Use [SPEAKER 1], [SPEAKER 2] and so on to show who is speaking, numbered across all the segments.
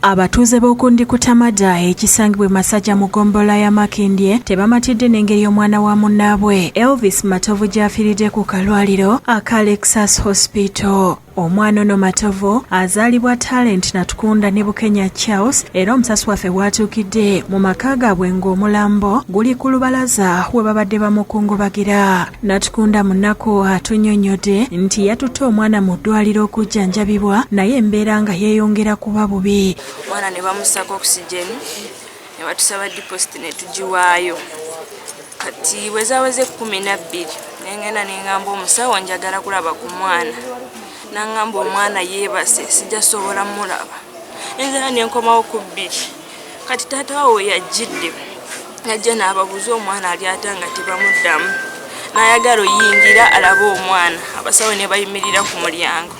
[SPEAKER 1] Abatuuze b'okundi kutamada ekisangibwa Masajja mu ggombolola ya Makindye tebamatidde n'engeri omwana wa munnaabwe Elvis Matovu gy'afiiridde ku kalwaliro aka Lexus Hospital. Omwana ono Matovu azaalibwa Talent Natukunda ne Bukenya Charles era omusasi waffe watuukidde mu maka gaabwe ng'omulambo guli ku lubalaza we babadde bamukungubagira. Natukunda mu nnaku atunnyonnyodde nti yatutte omwana mu ddwaliro okujjanjabibwa naye embeera nga yeeyongera kuba bubi.
[SPEAKER 2] Mwana ne bamusako oxygeni ne batusaba deposit ne tugiwaayo. Kati wezaweze 12 nengenda nengamba omusawo njagala kulaba ku mwana. Nangamba omwana yeebase sijja sobola mulaba. Enzala nenkomawo ku 2. Kati taata we yajjidde. Najja n'ababuuza omwana ali atanga tebamuddamu. N'ayagala oyingira alaba omwana. Abasawo ne bayimirira ku mulyango.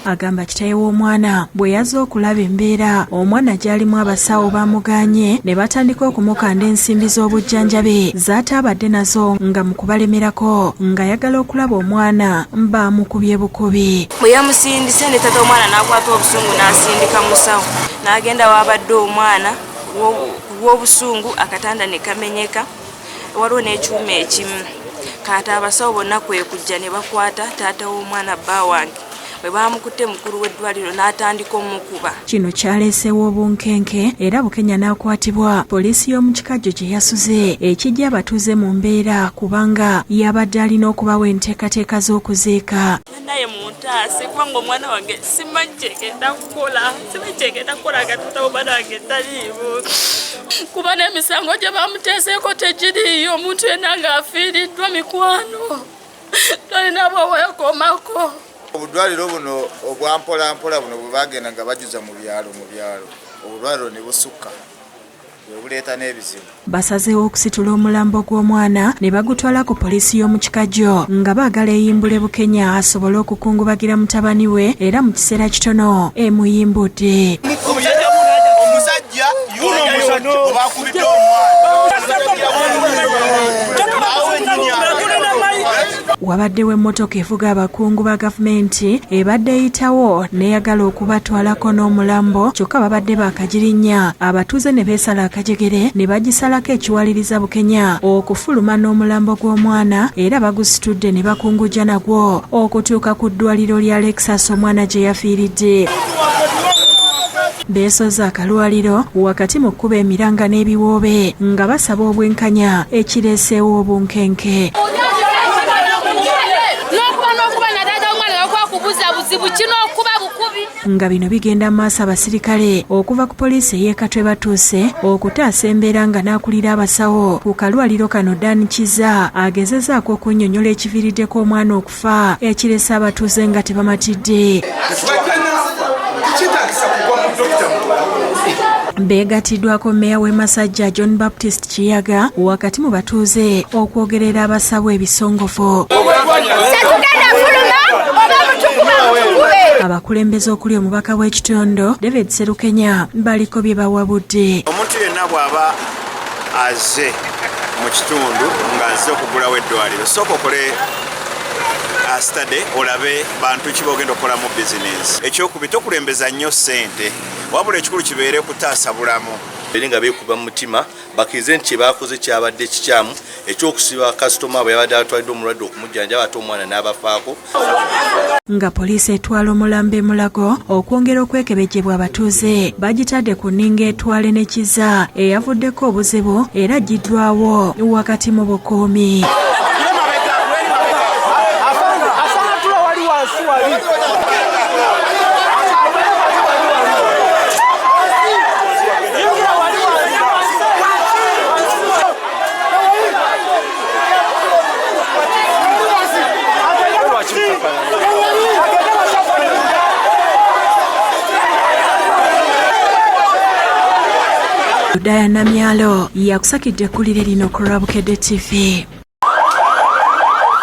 [SPEAKER 1] Agamba kitaye w'omwana bwe yazze okulaba embeera omwana gy'alimu abasawo bamuganye ne batandika okumukanda ensimbi z'obujjanjabi z'ataabadde nazo nga mu kubalemerako ng'ayagala okulaba omwana baamukubye bukubi.
[SPEAKER 2] Bwe yamusindise ne taata omwana n'akwata obusungu n'asindika musawo n'agenda w'abadde omwana w'obusungu akatanda ne kamenyeka waliwo n'ekyuma ekimu. Kati abasawo bonna kwe kujja ne bakwata taata w'omwana bba wange. Bwe baamukutte mukulu w'eddwaliro n'atandika omukuba.
[SPEAKER 1] Kino kyaleesewo obunkenke era Bukenya n'akwatibwa poliisi y'omu kikajjo gye yasuze ekijja abatuuze mu mbeera kubanga yabadde alina okubawa enteekateeka z'okuziika.
[SPEAKER 2] Naye muntaase kubanga omwana wange simanyi kyegenda kukola nga taata w'omwana wange taliiwo. Kuba n'emisango gye bamuteeseeko tegiriiyo omuntu yenna ng'afiiriddwa mikwano. Tolina bweweekomako.
[SPEAKER 3] Obudwaliro buno obwampolampola buno bwe bagenda nga bajuza mu byalo obudwaliro ne busukka buleeta n'ebizibu.
[SPEAKER 1] Basazeewo okusitula omulambo gw'omwana ne bagutwala ku poliisi y'omu kikajjo nga baagala eyimbule Bukenya asobole okukungubagira mutabani we era mu kiseera kitono emuyimbudde.
[SPEAKER 3] Omusajja bakubidde
[SPEAKER 1] Wabaddewo emmotoka evuga abakungu ba gavumenti ebadde eyitawo n'eyagala okubatwalako n'omulambo kyokka babadde baakagirinnya. Abatuuze ne beesala akajegere ne bagisalako ekiwaliriza Bukenya okufuluma n'omulambo gw'omwana era bagusitudde ne bakunguja nagwo okutuuka ku ddwaliro lya Lexus omwana gye yafiiridde. Beesoza akalwaliro wakati mu kkuba emiranga n'ebiwoobe nga basaba obwenkanya ekireeseewo obunkenke. Nga bino bigenda maaso abasirikale okuva ku poliisi ey'e Katwe batuuse okutaasa embeera nga n'akulira abasawo ku kalwaliro kano Dan Kiza agezezaako okunnyonnyola ekiviiriddeko omwana okufa ekirese abatuuze nga tebamatidde. Beegatiddwako Mmeeya w'e Masajja John Baptist Kiyaga wakati mu batuuze okwogerera abasawo ebisongofu. Abakulembeze okuli omubaka w'ekitondo David Serukenya baliko bye bawabudde.
[SPEAKER 4] Omuntu yenna bw'aba aze mu kitundu ng'azze okugulawo eddwaliro sooka okole study olabe bantu ki b'ogenda okolamu bizinensi. Ekyokubiri tokulembeza nnyo ssente wabula ekikulu kibeere kutaasa bulamu.
[SPEAKER 5] Nga beekuba mu mutima bakkirize nti kye baakoze kyabadde kikyamu ekyokusiba kasitoma bwe yabadde atwalidde omulwadde okumujjanjaba ate omwana n'abafaako.
[SPEAKER 1] Nga poliisi etwala omulambo e Mulago okwongera okwekebejjebwa abatuuze bagitadde ku nninga etwale ne Kiza eyavuddeko obuzibu era aggiddwawo wakati mu bukuumi. Diana Myalo yakusakidde ekkulire lino ku Lwabukedde TV.